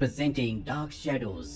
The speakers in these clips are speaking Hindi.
Presenting dark shadows.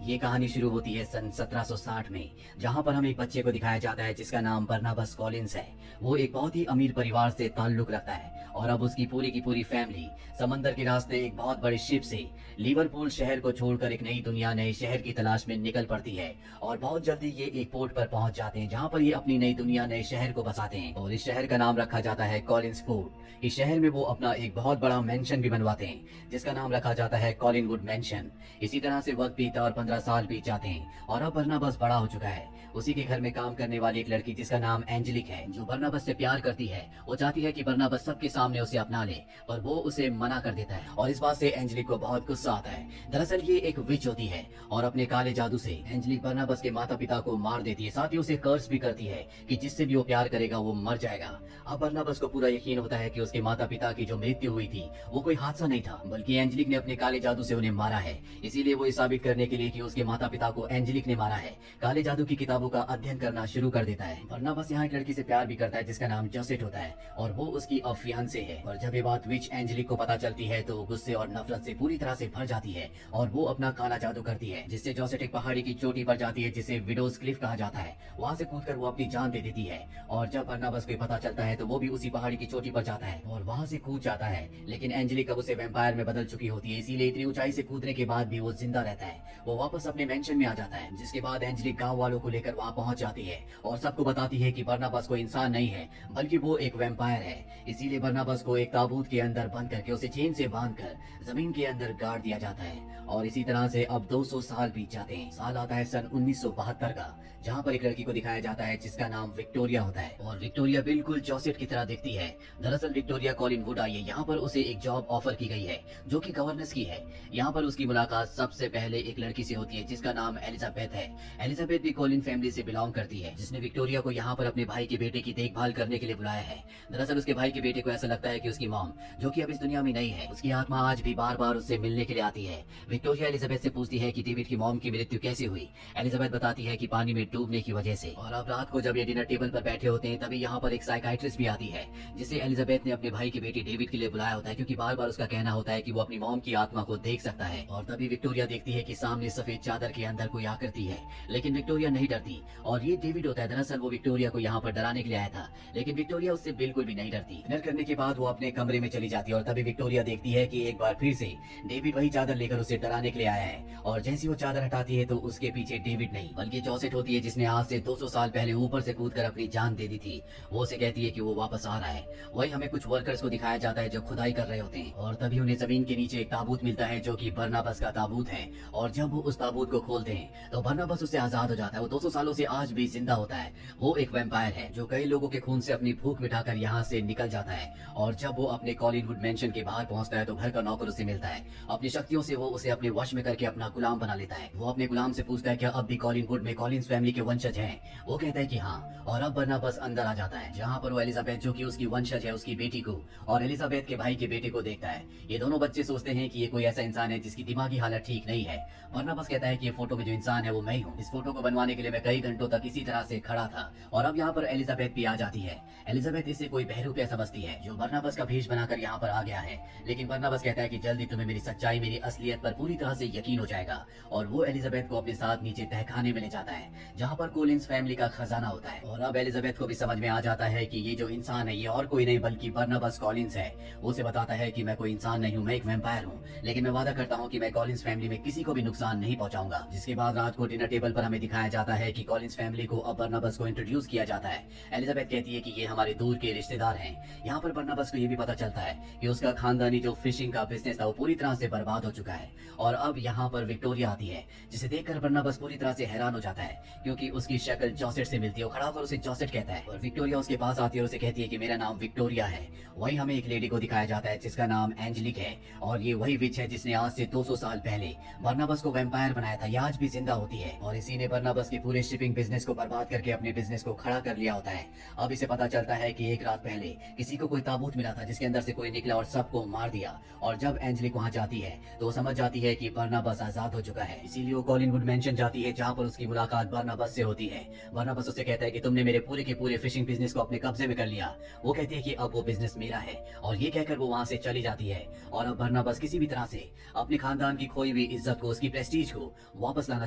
ये कहानी शुरू होती है सन 1760 में, जहां पर हमें एक बच्चे को दिखाया जाता है जिसका नाम बरनाबस कॉलिंस है। वो एक बहुत ही अमीर परिवार से ताल्लुक रखता है और अब उसकी पूरी की पूरी फैमिली समंदर के रास्ते एक बहुत बड़े शिप से लिवरपूल शहर को छोड़कर एक नई दुनिया, नए शहर की तलाश में निकल पड़ती है। और बहुत जल्दी ये एक पोर्ट पर पहुंच जाते हैं जहां पर ये अपनी नई दुनिया, नए शहर को बसाते हैं और इस शहर का नाम रखा जाता है कॉलिंस पोर्ट। इस शहर में वो अपना एक बहुत बड़ा मेंशन भी बनवाते हैं जिसका नाम रखा जाता है कॉलिनवुड मेंशन। इसी तरह से वक्त बीता और 15 साल बीत जाते हैं और अब बरनाबस बड़ा हो चुका है। उसी के घर में काम करने वाली एक लड़की जिसका नाम एंजेलिक है, जो बरनाबस से प्यार करती है। वो चाहती है कि बरनाबस सबके सामने उसे अपना ले, पर वो उसे मना कर देता है और इस बात से एंजेलिक को बहुत गुस्सा आता है। दरअसल ये एक विच होती है और अपने काले जादू से एंजेलिक बरनाबस के माता पिता को मार देती है। साथ ही उसे कर्स भी करती है कि जिससे भी वो प्यार करेगा वो मर जाएगा। अब बरनाबस को पूरा यकीन होता है कि उसके माता पिता की जो मृत्यु हुई थी वो कोई हादसा नहीं था, बल्कि एंजेलिक ने अपने काले जादू से उन्हें मारा है। इसीलिए वो ये साबित करने के लिए कि उसके माता पिता को एंजेलिक ने मारा है, काले जादू की किताबों का अध्ययन करना शुरू कर देता है। बरनाबस यहाँ एक लड़की से प्यार भी करता है जिसका नाम जोसेट होता है और वो उसकी अब फियांसे है। और जब ये बात विच एंजेलिक को पता चलती है तो गुस्से और नफरत से पूरी तरह से भर जाती है और वो अपना काला जादू करती है, जिससे जोसेट एक पहाड़ी की चोटी पर जाती है जिसे विडोज क्लिफ कहा जाता है। वहाँ से कूदकर वो अपनी जान दे देती है और जब बरनाबस को पता चलता है तो वो भी उसी पहाड़ी की चोटी पर जाता है और वहाँ से कूद जाता है। लेकिन एंजेलिक अब उसे वैम्पायर में बदल चुकी होती है, इसीलिए इतनी ऊंचाई से कूदने के बाद भी वो जिंदा रहता है। वो वापस अपने मेंशन में आ जाता है, जिसके बाद एंजेलिक गांव वालों को लेकर वहां पहुंच जाती है और सबको बताती है कि बरनाबस कोई इंसान नहीं है बल्कि वो एक वैम्पायर है। इसीलिए बरनाबस को एक ताबूत के अंदर बंद करके उसे चेन से बांधकर जमीन के अंदर गाड़ दिया जाता है। और इसी तरह से अब 200 साल बीत जाते हैं। साल आता है सन 1972 का, जहाँ पर एक लड़की को दिखाया जाता है जिसका नाम विक्टोरिया होता है और विक्टोरिया बिल्कुल जोसेट की तरह दिखती है। दरअसल विक्टोरिया कॉलिनवुड आई है। यहाँ पर उसे एक जॉब ऑफर की गई है जो कि गवर्नेंस की है। यहाँ पर उसकी मुलाकात सबसे पहले एक लड़की से होती है जिसका नाम एलिजाबेथ है। एलिजाबेथ भी कॉलिन फैमिली से बिलोंग करती है, जिसने विक्टोरिया को यहाँ पर अपने भाई के बेटे की देखभाल करने के लिए बुलाया है। दरअसल उसके भाई के बेटे को ऐसा लगता है कि उसकी मॉम, जो कि अब इस दुनिया में नहीं है, उसकी आत्मा आज भी बार बार उससे मिलने के लिए आती है। विक्टोरिया एलिजाबेथ से पूछती है कि डेविड की मॉम की मृत्यु कैसे हुई। एलिजाबेथ बताती है कि पानी में डूबने की वजह से। और अब रात को जब ये डिनर टेबल पर बैठे होते हैं तभी यहाँ पर एक साइकाइट्रिस्ट भी आती है, जिसे एलिजाबेथ ने अपने भाई के बेटे डेविड के लिए बुलाया होता है, क्योंकि बार बार उसका कहना होता है कि वो अपनी मॉम की आत्मा को देख सकता है। और तभी विक्टोरिया देखती है कि सामने सफेद चादर के अंदर कोई आकृति है, लेकिन विक्टोरिया नहीं डरती और ये डेविड होता है। दरअसल वो विक्टोरिया को यहाँ पर डराने के लिए आया था, लेकिन विक्टोरिया उससे बिल्कुल भी नहीं डरती। डिनर करने के बाद वो अपने कमरे में चली जाती है और तभी विक्टोरिया देखती है कि एक बार फिर से डेविड वही चादर लेकर उसे डराने के लिए आया है। और जैसी वो चादर हटाती है तो उसके पीछे डेविड नहीं बल्कि जोसेट होती है, जिसने आज से 200 साल पहले ऊपर से कूदकर अपनी जान दे दी थी। वो उसे कहती है कि वो वापस आ रहा है। वही हमें कुछ वर्कर्स को दिखाया जाता है जो खुदाई कर रहे होते हैं और तभी उन्हें जमीन के नीचे एक ताबूत मिलता है जो कि बरनाबस का ताबूत है। और जब वो उस ताबूत को खोलते हैं तो बरनाबस उससे आजाद हो जाता है। वो 200 सालों से आज भी जिंदा होता है। वो एक वैम्पायर है जो कई लोगों के खून से अपनी भूख मिटाकर यहाँ से निकल जाता है। और जब वो अपने कॉलिनवुड मेंशन के बाहर पहुंचता है तो घर का नौकर उसे मिलता है। अपनी शक्तियों से वो उसे अपने वश में करके अपना गुलाम बना लेता है। वो अपने गुलाम से पूछता है क्या अब भी कॉलिनवुड में कॉलिन्स फैमिली के वंशज हैं। वो कहता है कि हाँ। और अब बरनाबस अंदर आ जाता है, जहाँ पर वो एलिजाबेथ, जो कि उसकी वंशज है, उसकी बेटी को और एलिजाबेथ के भाई के बेटे को देखता है। ये दोनों बच्चे सोचते हैं कि ये कोई ऐसा इंसान है जिसकी दिमागी हालत ठीक नहीं है। बरनाबस कहता है कि ये फोटो में जो इंसान है वो मैं ही हूँ। इस फोटो को बनवाने के लिए मैं कई घंटों तक इसी तरह से खड़ा था। और अब यहाँ पर एलिजाबेथ भी आ जाती है। एलिजाबेथ इसे कोई बहरूपिया समझती है जो बरनाबस का भेष बनाकर यहाँ पर आ गया है, लेकिन बरनाबस कहता है कि जल्दी तुम्हें मेरी सच्चाई, मेरी असलियत पर पूरी तरह से यकीन हो जाएगा। और वो एलिजाबेथ को अपने साथ नीचे तहखाने में ले जाता है जहाँ पर कोलिन्स फैमिली का खजाना होता है। और अब एलिजाबेथ को भी समझ में आ जाता है कि ये जो इंसान है ये और कोई नहीं बल्कि बरनाबस कॉलिन्स है। उसे बताता है कि मैं कोई इंसान नहीं हूँ, मैं एक वैम्पायर हूँ, लेकिन मैं वादा करता हूँ कि मैं कॉलिन्स फैमिली में किसी को भी नुकसान नहीं पहुंचाऊंगा। जिसके बाद रात को डिनर टेबल पर हमें दिखाया जाता है कि कॉलिन्स फैमिली को अब बरनाबस को इंट्रोड्यूस किया जाता है। एलिजाबेथ कहती है कि ये हमारे दूर के रिश्तेदार हैं। यहाँ पर बरनाबस को ये भी पता चलता है कि उसका खानदानी जो फिशिंग का बिजनेस था वो पूरी तरह से बर्बाद हो चुका है। और अब यहाँ पर विक्टोरिया आती है, जिसे देखकर बरनाबस पूरी तरह से हैरान हो जाता है, क्योंकि उसकी शक्ल जोसेट से मिलती है। खड़ा होकर उसे जोसेट कहता है और विक्टोरिया उसके पास आती है और उसे कहती है कि मेरा नाम विक्टोरिया है। वही हमें एक लेडी को दिखाया जाता है जिसका नाम एंजेलिक है और ये वही विच है जिसने आज से 200 साल पहले बरनाबस को वैम्पायर बनाया था। ये आज भी जिंदा होती है और इसी ने बरनाबस के पूरे शिपिंग बिजनेस को बर्बाद करके अपने बिजनेस को खड़ा कर लिया होता है। अब इसे पता चलता है कि एक रात पहले किसी को कोई ताबूत मिला था जिसके अंदर से कोई निकला और सबको मार दिया। और जब एंजेलिक वहां जाती है तो वो समझ जाती है कि बर्नाबस आजाद हो चुका है। इसीलिए वो कॉलिनवुड मेंशन जाती है जहाँ पर उसकी मुलाकात बर्नाबस से होती है। बर्नाबस उससे कहता है कि तुमने मेरे पूरे के पूरे फिशिंग बिजनेस को अपने कब्जे में कर लिया। वो कहती है कि अब वो बिजनेस मेरा है और ये कहकर वो वहां से चली जाती है। और अब बर्नाबस किसी भी तरह से अपने खानदान की खोई हुई इज्जत को, उसकी प्रेस्टीज को वापस लाना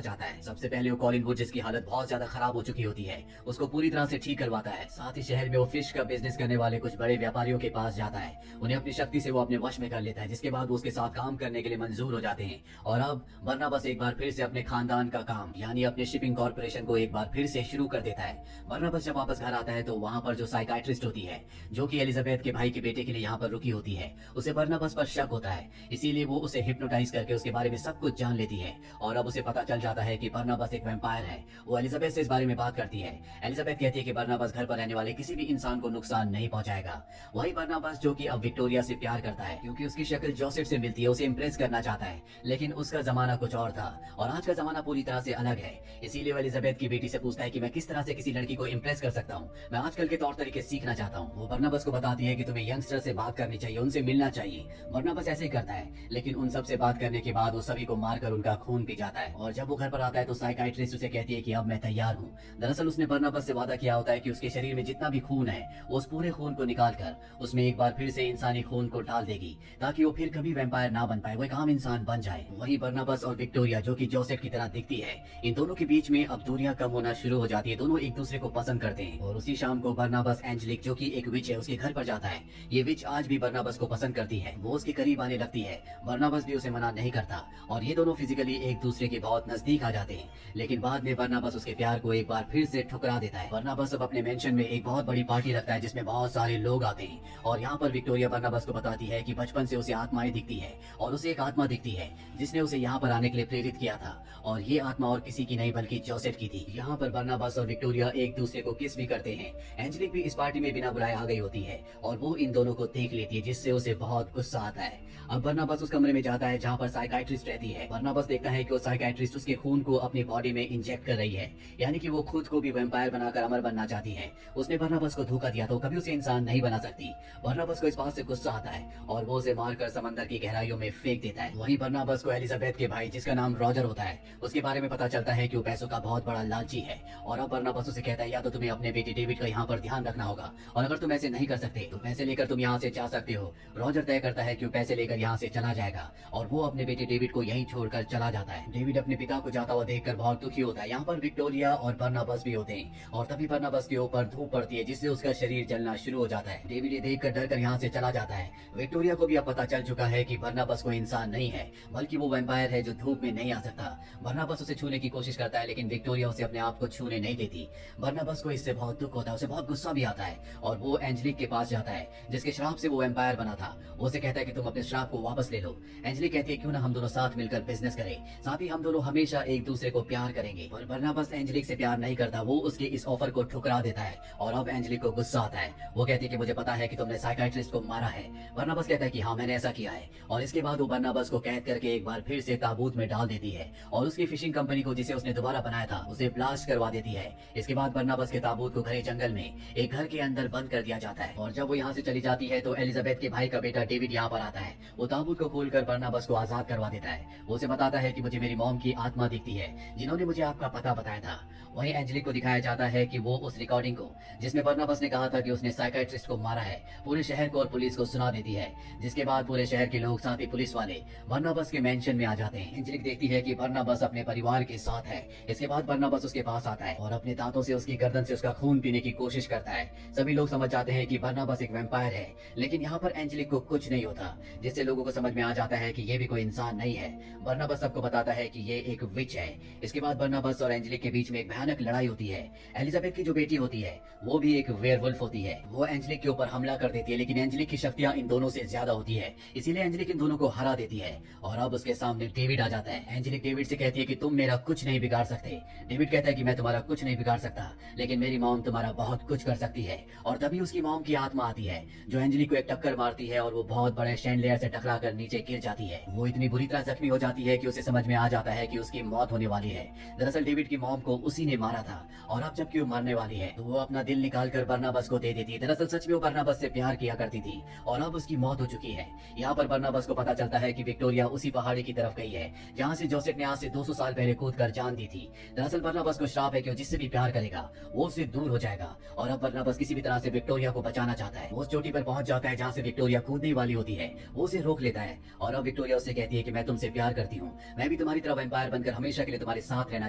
चाहता है। सबसे पहले वो कॉलिनवुड, जिसकी हालत बहुत ज्यादा खराब हो चुकी होती है, उसको पूरी तरह से ठीक करवाता है। साथ ही शहर में वो फिश का बिजनेस करने वाले कुछ बड़े व्यापारियों के पास जाता है। उन्हें अपनी शक्ति से वो अपने वश में कर लेता है, जिसके बाद वो उसके साथ काम करने के लिए मंजूर हो जाते हैं। और अब बर्नाबस एक बार फिर से अपने खानदान का काम यानी अपने शिपिंग कॉर्पोरेशन को एक बार फिर से शुरू कर देता है। बर्नाबस जब वापस घर आता है तो वहाँ पर जो साइकाइट्रिस्ट होती है, जो कि एलिजाबेथ के भाई के बेटे के लिए यहाँ पर रुकी होती है, उसे बर्नाबस पर शक होता है। इसीलिए वो उसे हिप्नोटाइज करके उसके बारे में सब कुछ जान लेती है। और अब उसे पता चल जाता है कि बर्नाबस एक वैम्पायर है। वो एलिजाबेथ से इस बारे में बात करती है। एलिजाबेथ कहती है कि बर्नाबस घर पर रहने वाले किसी भी इंसान को नुकसान नहीं पहुंचाएगा। वही बर्नाबस, जो कि अब विक्टोरिया से प्यार करता है क्योंकि उसकी शक्ल जोसेफ से मिलती है, उसे इम्प्रेस करना चाहता है। लेकिन उसका जमाना कुछ और था और आज का जमाना पूरी तरह से अलग है। इसीलिए वो एलिजाबेथ की बेटी से पूछता है कि मैं किस तरह से किसी लड़की को इम्प्रेस कर सकता हूँ। मैं आजकल के तौर तरीके सीखना चाहता हूँ। वो बर्नाबस को बताती है कि तुम्हें यंगस्टर से बात करनी चाहिए, उनसे मिलना चाहिए। बर्नाबस ऐसे ही करता है, लेकिन उन सब से बात करने के बाद वो सभी को मारकर उनका खून पी जाता है। और जब वो घर पर आता है तो साइकाइट्रिस्ट उसे कहती है कि अब मैं तैयार हूँ। दरअसल उसने बर्नाबस से वादा किया होता है कि उसके शरीर में जितना भी खून है वो उस पूरे खून को निकाल कर उसमें एक बार फिर से इंसानी खून को डाल देगी, ताकि वो फिर कभी वैम्पायर ना बन पाए, वो एक आम इंसान बन जाए। वही बर्नाबस और विक्टोरिया, जो कि जोसेफ की तरह दिखती है, इन दोनों के बीच में अब दूरियां कम होना शुरू हो जाती है। दोनों एक दूसरे को पसंद करते हैं। और उसी शाम को बर्नाबस एंजेलिक, जो कि एक विच है, उसके घर पर जाता है। ये विच आज भी बर्नाबस को पसंद करती है, वो उसके करीब आने लगती है। बर्नाबस भी उसे मना नहीं करता और ये दोनों फिजिकली एक दूसरे के बहुत नजदीक आ जाते हैं। लेकिन बाद में बर्नाबस उसके प्यार को एक बार फिर से ठुकरा देता है। बर्नाबस अब अपने मेंशन में एक बहुत बड़ी पार्टी रखता है जिसमें बहुत सारे लोग आते हैं। और यहाँ पर विक्टोरिया बर्नाबस को बताती है कि बचपन से उसे आत्माएं दिखती है और उसे एक आत्मा दिखती है जिसने उसे यहाँ पर आने के लिए प्रेरित किया था। और ये आत्मा और किसी की नहीं बल्कि जोसेफ की थी। यहाँ पर बर्नाबस और विक्टोरिया एक दूसरे को किस भी करते हैं। एंजेलिक भी इस पार्टी में बिना बुलाए आ गई होती है और वो इन दोनों को देख लेती है, जिससे उसे बहुत गुस्सा आता है। अब बर्नाबस उस कमरे में जाता है जहाँ पर साइकाइट्रिस्ट रहती है। बर्नाबस देखता है कि वो साइकाइट्रिस्ट उसके खून को अपनी बॉडी में इंजेक्ट कर रही है, यानी कि वो खुद को भी वैम्पायर बनाकर अमर बनना चाहती है। उसने बर्नाबस को धोखा दिया तो कभी उसे इंसान नहीं बना सकती। बर्नाबस को इस बात से गुस्सा आता है और वो उसे मारकर समंदर की गहराइयों में फेंक देता है। वहीं बर्नाबस को एलिजाबेथ के भाई, जिसका नाम रॉजर होता है, उसके बारे में पता चलता है कि वो पैसों का बहुत बड़ा लालची है। और अब बर्नाबस उसे कहता है या तो तुम्हें अपने बेटे डेविड का यहाँ पर ध्यान रखना होगा, और अगर तुम ऐसे नहीं कर सकते तो पैसे लेकर तुम यहाँ से जा सकते हो। रॉजर तय करता है कि वो पैसे लेकर यहाँ से चला जाएगा और वो अपने बेटे डेविड को यहीं छोड़कर चला जाता है। डेविड अपने पिता को जाता हुआ देखकर बहुत दुखी होता है। यहाँ पर विक्टोरिया और बर्नाबस भी होते हैं और तभी बर्नाबस के ऊपर धूप पड़ती है जिससे उसका शरीर जलना शुरू हो जाता है। डेविड ये देखकर डरकर यहाँ से चला जाता है। विक्टोरिया को भी अब पता चल चुका है कि बर्नाबस कोई इंसान नहीं है बल्कि वो वैम्पायर है जो धूप में नहीं आ सकता। बर्नाबस उसे छूने की कोशिश करता है लेकिन विक्टोरिया उसे अपने आप को छूने नहीं देती। बर्नाबस को इससे बहुत दुख होता है, उसे बहुत गुस्सा भी आता है और वो एंजेलिक के पास जाता है जिसके श्राप से वो वैम्पायर बना था। वो उसे कहता है कि तुम अपने श्राप को वापस ले लो। एंजेलिक कहती है क्यों ना हम दोनों साथ मिलकर बिजनेस करें, साथ ही हम दोनों हमेशा एक दूसरे को प्यार करेंगे। पर बर्नाबस एंजेलिक से प्यार नहीं करता, वो उसके इस ऑफर को ठुकरा देता है और अब एंजेलिक को गुस्सा आता है। वो कहती है कि मुझे पता है कि तुमने साइकाइट्रिस्ट को मारा है। बर्नाबस कहता है कि हाँ मैंने ऐसा किया है और इसके बाद वो बर्नाबस को कैद करके एक बार फिर से ताबूत में डाल देती है और उसकी फिशिंग कंपनी को, जिसे उसने दोबारा बनाया था, उसे ब्लास्ट करवा देती है। इसके बाद बर्नाबस के ताबूत को घने जंगल में एक घर के अंदर बंद कर दिया जाता है। और जब वो यहाँ से चली जाती है तो एलिजाबेथ के भाई का बेटा डेविड यहाँ पर आता है। वो ताबूत को खोलकर बर्नाबस को आजाद करवा देता है। वो उसे बताता है कि मुझे मेरी मॉम की आत्मा दिखती है जिन्होंने मुझे आपका पता बताया था। वहीं एंजेलिक को दिखाया जाता है कि वो उस रिकॉर्डिंग को, जिसमें बर्नाबस ने कहा था कि उसने साइकाइट्रिस्ट को मारा है, पूरे शहर को और पुलिस को सुना देती है। जिसके बाद पूरे शहर के लोग, साथ ही पुलिस वाले, बर्नाबस के मेंशन में आ जाते हैं। एंजेलिक देखती है कि बर्नाबस अपने परिवार के साथ है। इसके बाद बर्नाबस उसके पास आता है और अपने दांतों से उसकी गर्दन से उसका खून पीने की कोशिश करता है। सभी लोग समझ जाते हैं कि बर्नाबस एक वैम्पायर है, लेकिन यहाँ पर एंजेलिक को कुछ नहीं होता, जिससे लोगों को समझ में आ जाता है कि ये भी कोई इंसान नहीं है। बर्नाबस सबको बताता है कि ये एक विच है। इसके बाद बर्नाबस और एंजेलिक के बीच में एक भयानक लड़ाई होती है। एलिजाबेथ की जो बेटी होती है वो भी एक वेयरवुल्फ होती है। वो एंजेलिक के ऊपर हमला कर देती है, लेकिन एंजेलिक की शक्तियां इन दोनों से ज्यादा होती है, इसीलिए एंजेलिक इन दोनों को हरा देती है। और अब उसके सामने डेविड आ जाता है। एंजेलिक डेविड से कहती है कि तुम मेरा कुछ नहीं बिगाड़ सकते। डेविड कहता है कि मैं तुम्हारा कुछ नहीं बिगाड़ सकता, लेकिन मेरी मॉम तुम्हारा बहुत कुछ कर सकती है। और तभी उसकी मॉम की आत्मा आती है जो एंजेलिक को एक टक्कर मारती है और वो बहुत बड़े शैंडलियर से टकरा कर नीचे गिर जाती है। वो इतनी बुरी तरह जख्मी हो जाती है कि उसे समझ में आ जाता है कि उसकी मौत होने वाली है। दरअसल डेविड की टॉम को उसी ने मारा था और अब जबकि वो मरने वाली है तो वो अपना दिल निकाल कर बरनबास को दे देती है। दरअसल सच में वो बरनबास से प्यार किया करती थी और अब उसकी मौत हो चुकी है। यहाँ पर बरनबास को पता चलता है कि विक्टोरिया उसी पहाड़ी की तरफ गई है जहाँ से जोसेफ ने आज से 200 साल पहले कूद कर जान दी थी। दरअसल बरनबास को श्राप है कि वो जिससे भी प्यार करेगा वो उससे दूर हो जाएगा और अब बरनबास किसी भी तरह से विक्टोरिया को बचाना चाहता है। वो उस चोटी पर पहुंच जाता है जहाँ से विक्टोरिया कूदने वाली होती है। वो उसे रोक लेता है और अब विक्टोरिया उससे कहती है कि मैं तुमसे प्यार करती हूँ, मैं भी तुम्हारी तरह वैम्पायर बनकर हमेशा के लिए तुम्हारे साथ रहना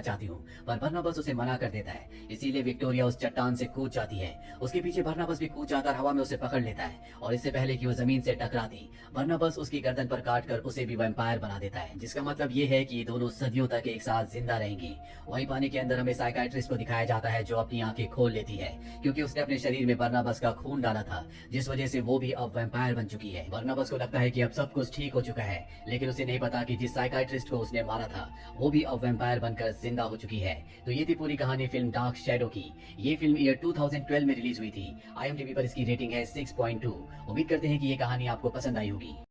चाहती हूँ। पर बरनबास उसे मना कर देता है, इसीलिए विक्टोरिया उस चट्टान से कूद जाती है। उसके पीछे बरनबास भी कूद जाकर हवा में उसे पकड़ लेता है और इससे पहले कि वो जमीन से टकराती बरनबास उसकी गर्दन पर काट कर उसे भी वैम्पायर बना देता है, जिसका मतलब ये है कि ये दोनों सदियों तक एक साथ जिंदा रहेंगी। वहीं पानी के अंदर हमें साइकाइट्रिस्ट को दिखाया जाता है जो अपनी आंखें खोल लेती है क्योंकि उसने अपने शरीर में बरनबास का खून डाला था, जिस वजह से वो भी अब वैम्पायर बन चुकी है। बरनबास को लगता है कि अब सब कुछ ठीक हो चुका है, लेकिन उसे नहीं पता कि जिस साइकाइट्रिस्ट को उसने मारा था वो भी अब वैम्पायर बनकर जिंदा हो चुकी है। तो ये थी पूरी कहानी फिल्म डार्क शैडो की। ये फिल्म ईयर 2012 में रिलीज हुई थी। IMDb पर इसकी रेटिंग है 6.2। उम्मीद करते हैं कि ये कहानी आपको पसंद आई होगी।